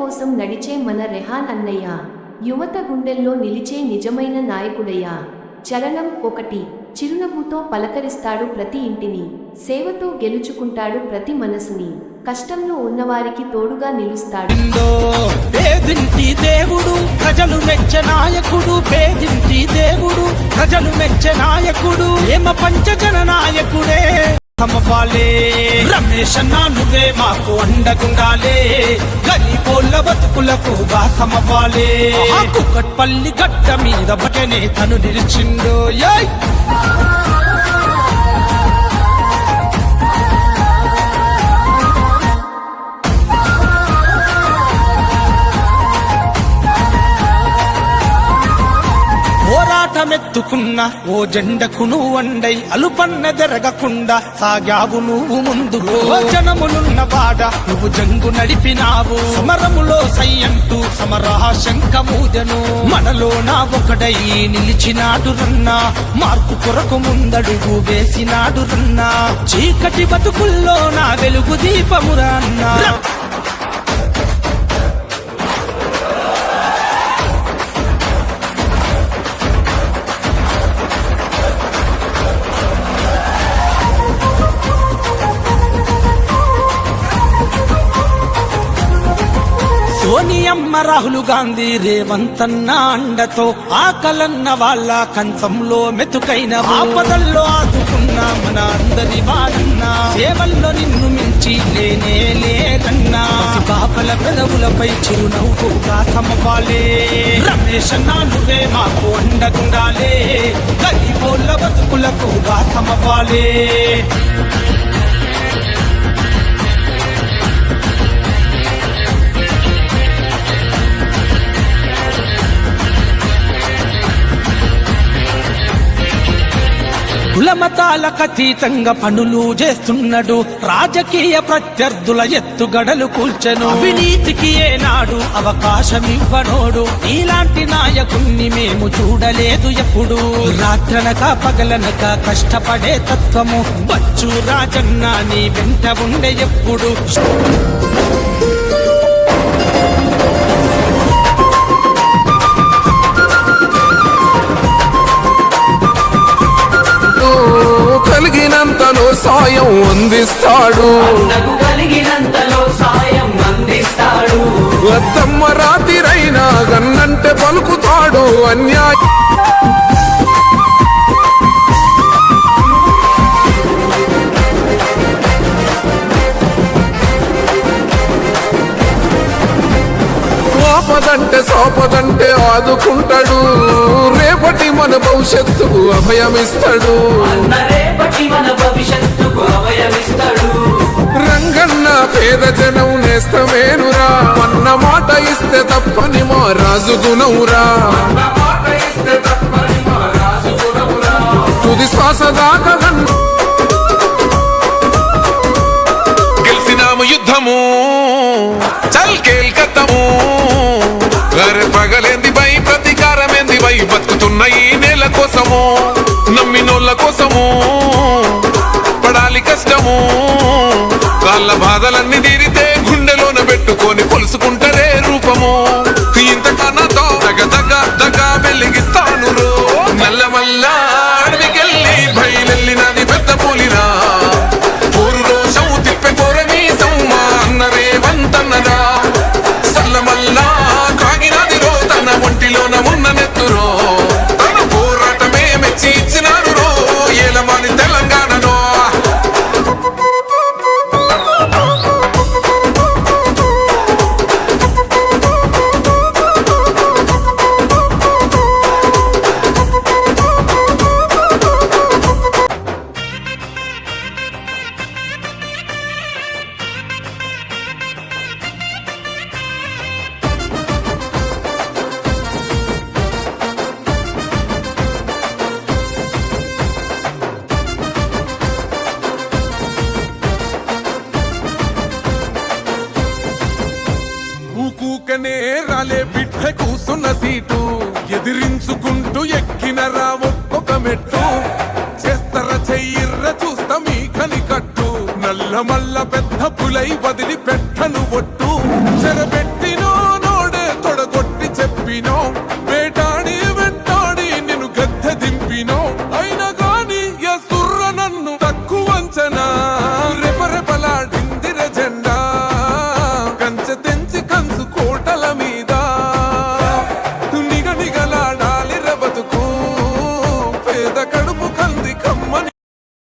కోసం నడిచే మన రెహాన్ అన్నయ్య, యువత గుండెల్లో నిలిచే నిజమైన నాయకుడయ్యా. చరణం 1. చిరునవ్వుతో పలకరిస్తాడు ప్రతి ఇంటిని, సేవతో గెలుచుకుంటాడు ప్రతి మనసుని, కష్టంలో ఉన్నవారికి తోడుగా నిలుస్తాడు. పేదింటి దేవుడు ప్రజలు మెచ్చే నాయకుడు, పేదింటి దేవుడు ప్రజలు మెచ్చే నాయకుడు, ఏమ పంచజన నాయకుడే సమపాలే. రమేష్ అన్నా నువ్వే మాకు అండగుండాలే, గరీబోళ్ళ బతుకులకు సమపాలే. కుక్కట్పల్లి గడ్డ మీద బటనే తను నిలిచిండు. పోరాటమెత్తుకున్న ఓ జెండకు నువ్వు అండై, అలుపన్న జరగకుండా సాగావు నువ్వు ముందుకు. జనములున్న వాడ నువ్వు జంగు నడిపినావు, సమరములో సయ్యంటూ సమరహ శంఖమూదెను. మనలో నా ఒకడై నిలిచినాడు రన్నా, మార్పు కొరకు ముందడుగు వేసినాడు రన్నా. చీకటి బతుకుల్లో నా వెలుగు దీపమురా అన్నా. సోనియమ్మ, రాహుల్ గాంధీ, రేవంతన్న అండతో ఆకలన్న వాళ్ళ కంచంలో మెతుకైన ఆపదల్లో ఆదుకున్న మన అందరి వాళ్ళన్నా. సేవల్లో నిన్ను మించి లేనే లేదన్నా, పాపల పెదవులపై చిరునవ్వుగా సమపాలే. రమేష్ అన్నా నువ్వే మాకు అండగుండాలే, గరీబోళ్ళ బతుకులకు సమపాలే. కులమతాలకు అతీతంగా పనులు చేస్తున్నాడు, రాజకీయ ప్రత్యర్థుల ఎత్తుగడలు కూల్చెను. అవినీతికి ఏనాడు అవకాశం ఇవ్వనోడు, ఇలాంటి నాయకుణ్ణి మేము చూడలేదు ఎప్పుడు. రాత్రనక పగలనక కష్టపడే తత్వము బచ్చు రాజన్న నీ వెంట ఉండే ఎప్పుడు. కలిగినంతలో సాయం అందిస్తాడు, అత్తమ్మ రాతిరైనా గన్నంటే పలుకుతాడు. అన్యాయ ఆపదంటే సోపదంటే ఆదుకుంటాడు, రేపటి మన భవిష్యత్తుకు అభయమిస్తాడు. రంగన్న పేద జనం నేస్తమేనురా, అన్న మాట ఇస్తే తప్పని మా రాజు గుణవురా. తుది శ్వాస దాకా గెలిసినాము యుద్ధము, చల్ కేల్కత్తము. అరే పగలేంది బై, ప్రతీకారమేంది బై, బతుకుతున్న ఈ నేల కోసము, నమ్మినోళ్ళ కోసము పడాలి కష్టము. వాళ్ళ బాధలన్నీ తీరితే గుండెలోన పెట్టుకొని పొలుసుకుంటారే రూపము. ఇంతకన్నాతో దగ దగ దగ వెలిగిస్తాను రో. నల్లమల్ల అడవికెళ్ళి బయలెళ్ళినది పెద్ద పూలిరా, ఊరు రోషం తిప్పే పోరని సౌమా అన్న రేవంతన్నరా. సల్లమల్లా కాగినది రో, తన ఒంటిలోన ఉన్న నెత్తురో, తన పోరాటమే మెచ్చి ఇచ్చినారు రో ఏలమాని తెలంగాణలో. ఊకూకనే రాలే బిడ్డ కూసున్న సీటు, ఎదిరించుకుంటూ ఎక్కినరా ఒక్కొక్క మెట్టు. చేస్తర చెయ్యిర్ర చూస్తా మీ కని కట్టు, నల్ల మల్ల పెద్ద పులై వదిలి పెట్టను ఒట్టు. చెరబెట్టినో we know